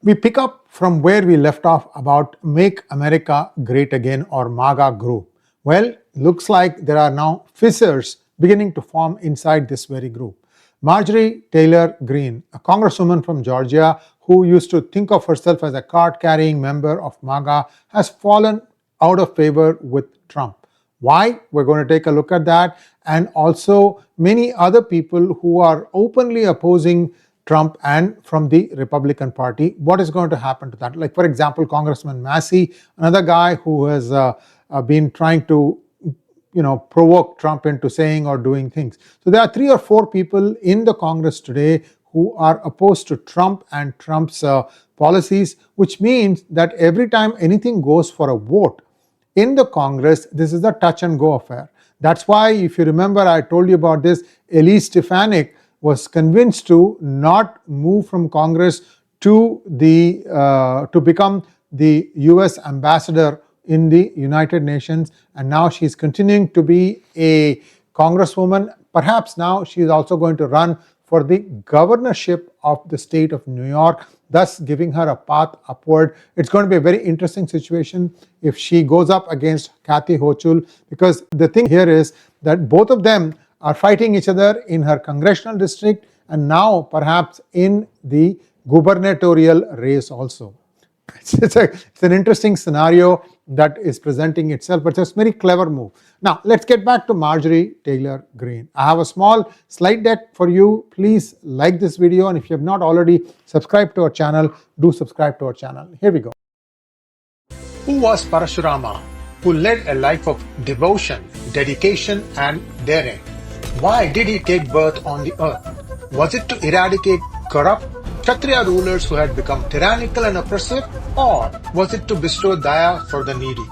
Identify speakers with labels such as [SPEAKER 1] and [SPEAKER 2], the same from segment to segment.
[SPEAKER 1] We pick up from where we left off about Make America Great Again or MAGA group. Well, looks like there are now fissures beginning to form inside this very group. Marjorie Taylor Greene, a congresswoman from Georgia who used to think of herself as a card-carrying member of MAGA, has fallen out of favor with Trump. Why? We're going to take a look at that, and also many other people who are openly opposing Trump and from the Republican Party. What is going to happen to that? Like, for example, Congressman Massey, another guy who has been trying to provoke Trump into saying or doing things. So there are 3 or 4 people in the Congress today who are opposed to Trump and Trump's policies, which means that every time anything goes for a vote in the Congress, this is a touch and go affair. That's why, if you remember, I told you about this, Elise Stefanik was convinced to not move from Congress to become the US ambassador in the United Nations, and now she's continuing to be a congresswoman. Perhaps now she is also going to run for the governorship of the state of New York, thus giving her a path upward. It's going to be a very interesting situation if she goes up against Kathy Hochul, because the thing here is that both of them are fighting each other in her congressional district and now perhaps in the gubernatorial race also. It's an interesting scenario that is presenting itself, but it's a very clever move. Now, let's get back to Marjorie Taylor Greene. I have a small slide deck for you. Please like this video, and if you have not already subscribed to our channel, do subscribe to our channel. Here we go. Who was Parashurama, who led a life of devotion, dedication, and daring? Why did he take birth on the earth? Was it to eradicate corrupt Kshatriya rulers who had become tyrannical and oppressive, or was it to bestow daya for the needy?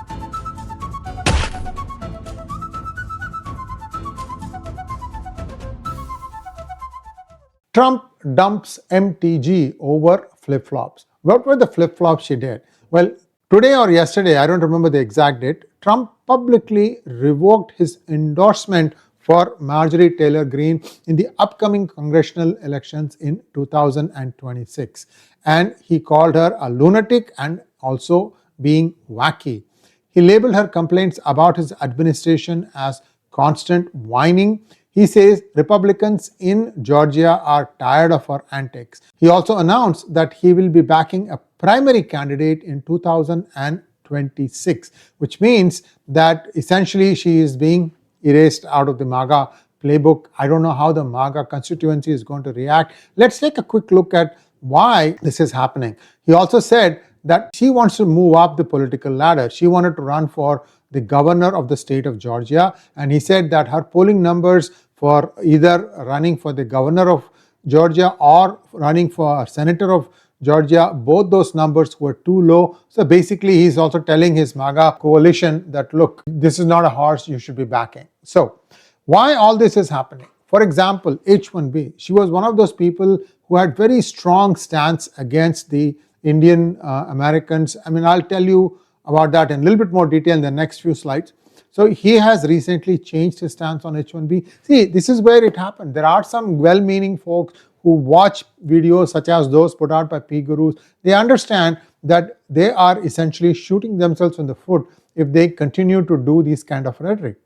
[SPEAKER 1] Trump dumps MTG over flip-flops. What were the flip-flops she did? Well, today or yesterday, I don't remember the exact date, Trump publicly revoked his endorsement for Marjorie Taylor Greene in the upcoming congressional elections in 2026. And he called her a lunatic and also being wacky. He labeled her complaints about his administration as constant whining. He says Republicans in Georgia are tired of her antics. He also announced that he will be backing a primary candidate in 2026, which means that essentially she is being erased out of the MAGA playbook. I don't know how the MAGA constituency is going to react. Let's take a quick look at why this is happening. He also said that she wants to move up the political ladder. She wanted to run for the governor of the state of Georgia, and he said that her polling numbers for either running for the governor of Georgia or running for a senator of Georgia, both those numbers were too low. So basically, he's also telling his MAGA coalition that, look, this is not a horse you should be backing. So why all this is happening? For example, H-1B. She was one of those people who had very strong stance against the Indian Americans. I mean, I'll tell you about that in a little bit more detail in the next few slides. So he has recently changed his stance on H-1B. See, this is where it happened. There are some well-meaning folks who watch videos such as those put out by PGurus. They understand that they are essentially shooting themselves in the foot if they continue to do these kind of rhetoric.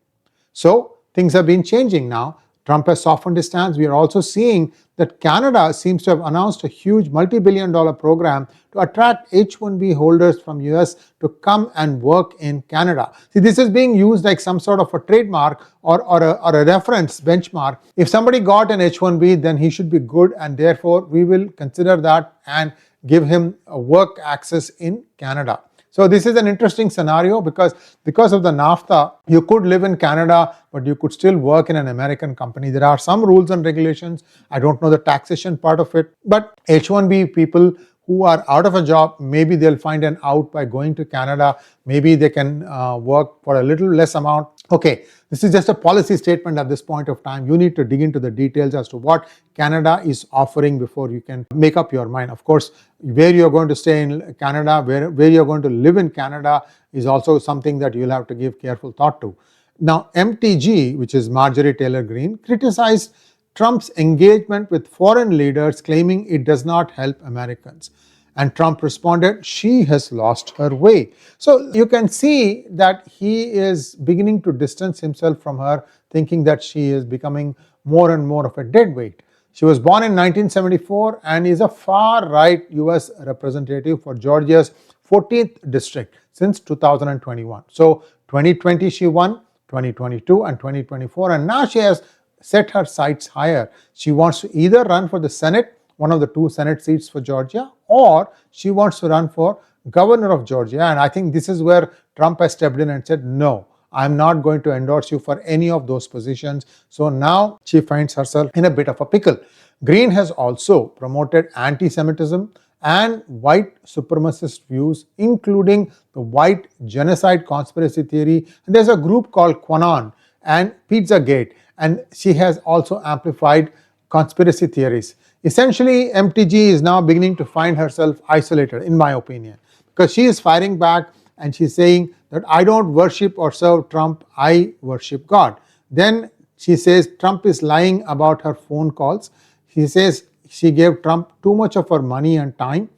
[SPEAKER 1] So things have been changing now. Trump has softened his stance. We are also seeing that Canada seems to have announced a huge multi-billion-dollar program to attract H-1B holders from US to come and work in Canada. See, this is being used like some sort of a trademark or a reference benchmark. If somebody got an H-1B, then he should be good, and therefore we will consider that and give him a work access in Canada. So this is an interesting scenario because of the NAFTA, you could live in Canada, but you could still work in an American company. There are some rules and regulations. I don't know the taxation part of it, but H-1B people who are out of a job, maybe they'll find an out by going to Canada. Maybe they can work for a little less amount. Okay, this is just a policy statement at this point of time. You need to dig into the details as to what Canada is offering before you can make up your mind. Of course, where you're going to stay in Canada, where you're going to live in Canada is also something that you'll have to give careful thought to. Now, MTG, which is Marjorie Taylor Greene, criticized Trump's engagement with foreign leaders, claiming it does not help Americans. And Trump responded, she has lost her way. So you can see that he is beginning to distance himself from her, thinking that she is becoming more and more of a deadweight. She was born in 1974 and is a far-right US representative for Georgia's 14th district since 2021. So 2020 she won, 2022 and 2024, and now she has set her sights higher. She wants to either run for the Senate, one of the 2 Senate seats for Georgia, or she wants to run for governor of Georgia. And I think this is where Trump has stepped in and said, no, I'm not going to endorse you for any of those positions. So now she finds herself in a bit of a pickle. Greene has also promoted anti-Semitism and white supremacist views, including the white genocide conspiracy theory. And there's a group called QAnon and Pizzagate, and she has also amplified conspiracy theories. Essentially, MTG is now beginning to find herself isolated, in my opinion, because she is firing back and she's saying that I don't worship or serve Trump, I worship God. Then she says Trump is lying about her phone calls. She says she gave Trump too much of her money and time.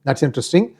[SPEAKER 1] That's interesting.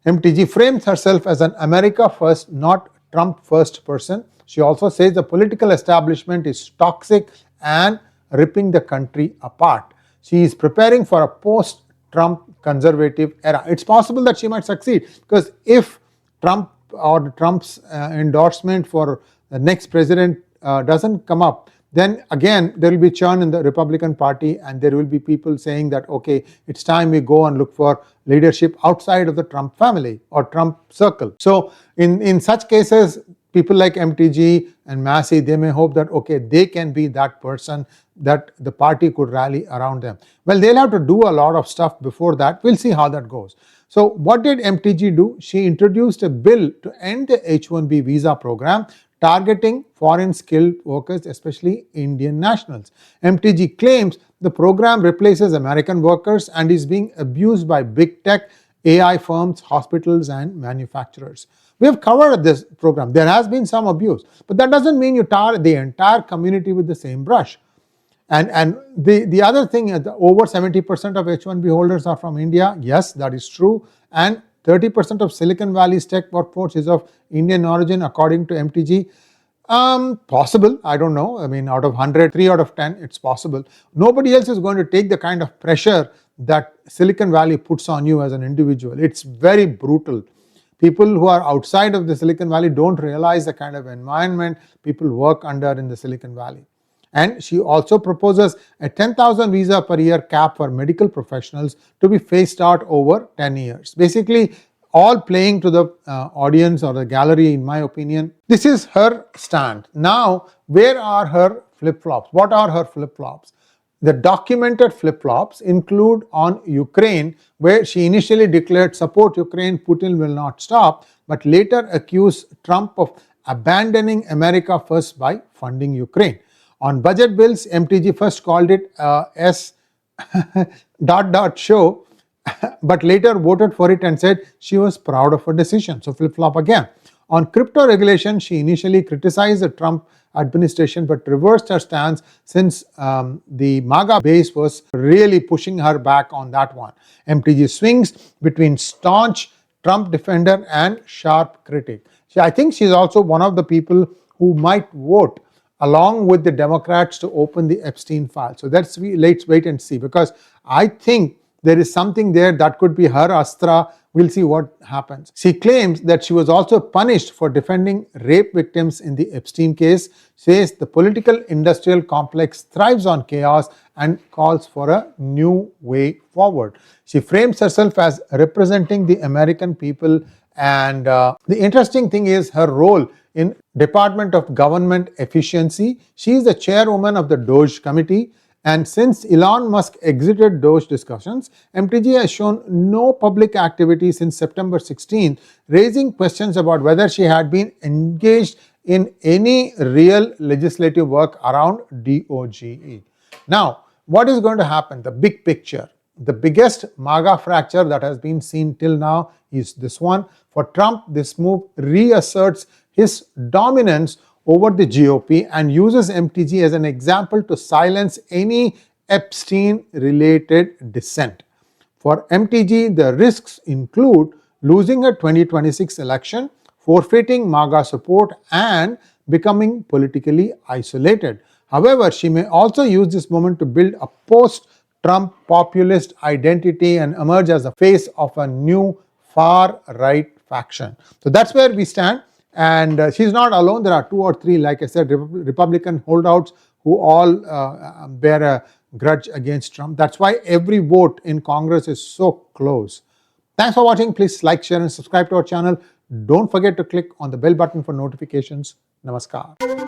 [SPEAKER 1] MTG frames herself as an America first, not Trump first person. She also says the political establishment is toxic and ripping the country apart. She is preparing for a post-Trump conservative era. It's possible that she might succeed, because if Trump or Trump's endorsement for the next president doesn't come up, then again there will be churn in the Republican Party, and there will be people saying that, okay, it's time we go and look for leadership outside of the Trump family or Trump circle. So in such cases, people like MTG and Massey, they may hope that, okay, they can be that person that the party could rally around them. Well, they'll have to do a lot of stuff before that. We'll see how that goes. So what did MTG do? She introduced a bill to end the H-1B visa program, targeting foreign skilled workers, especially Indian nationals. MTG claims the program replaces American workers and is being abused by big tech, AI firms, hospitals, and manufacturers. We have covered this program. There has been some abuse, but that doesn't mean you tar the entire community with the same brush. And the other thing is, over 70% of H-1B holders are from India. Yes, that is true. And 30% of Silicon Valley's tech workforce is of Indian origin, according to MTG. Possible, I don't know. I mean, out of 100, 3 out of 10, it's possible. Nobody else is going to take the kind of pressure that Silicon Valley puts on you as an individual. It's very brutal. People who are outside of the Silicon Valley don't realize the kind of environment people work under in the Silicon Valley. And she also proposes a 10,000 visa per year cap for medical professionals to be phased out over 10 years. Basically, all playing to the audience or the gallery, in my opinion. This is her stand. Now, where are her flip-flops? What are her flip-flops? The documented flip-flops include on Ukraine, where she initially declared support Ukraine, Putin will not stop, but later accused Trump of abandoning America first by funding Ukraine. On budget bills, MTG first called it S show, but later voted for it and said she was proud of her decision. So flip-flop again. On crypto regulation, she initially criticized the Trump administration but reversed her stance since the MAGA base was really pushing her back on that one. MTG swings between staunch Trump defender and sharp critic. I think she's also one of the people who might vote along with the Democrats to open the Epstein Files. So let's wait and see, because I think there is something there that could be her astra. We'll see what happens. She claims that she was also punished for defending rape victims in the Epstein case, says the political industrial complex thrives on chaos and calls for a new way forward. She frames herself as representing the American people, and the interesting thing is her role in Department of Government Efficiency. She is the chairwoman of the DOGE committee. And since Elon Musk exited DOGE discussions, MTG has shown no public activity since September 16, raising questions about whether she had been engaged in any real legislative work around DOGE. Now, what is going to happen? The big picture. The biggest MAGA fracture that has been seen till now is this one. For Trump, this move reasserts his dominance over the GOP and uses MTG as an example to silence any Epstein-related dissent. For MTG, the risks include losing a 2026 election, forfeiting MAGA support, and becoming politically isolated. However, she may also use this moment to build a post-Trump populist identity and emerge as the face of a new far-right faction. So that's where we stand. And she's not alone. There are 2 or 3, like I said, Republican holdouts who all bear a grudge against Trump. That's why every vote in Congress is so close. Thanks for watching. Please like, share, and subscribe to our channel. Don't forget to click on the bell button for notifications. Namaskar.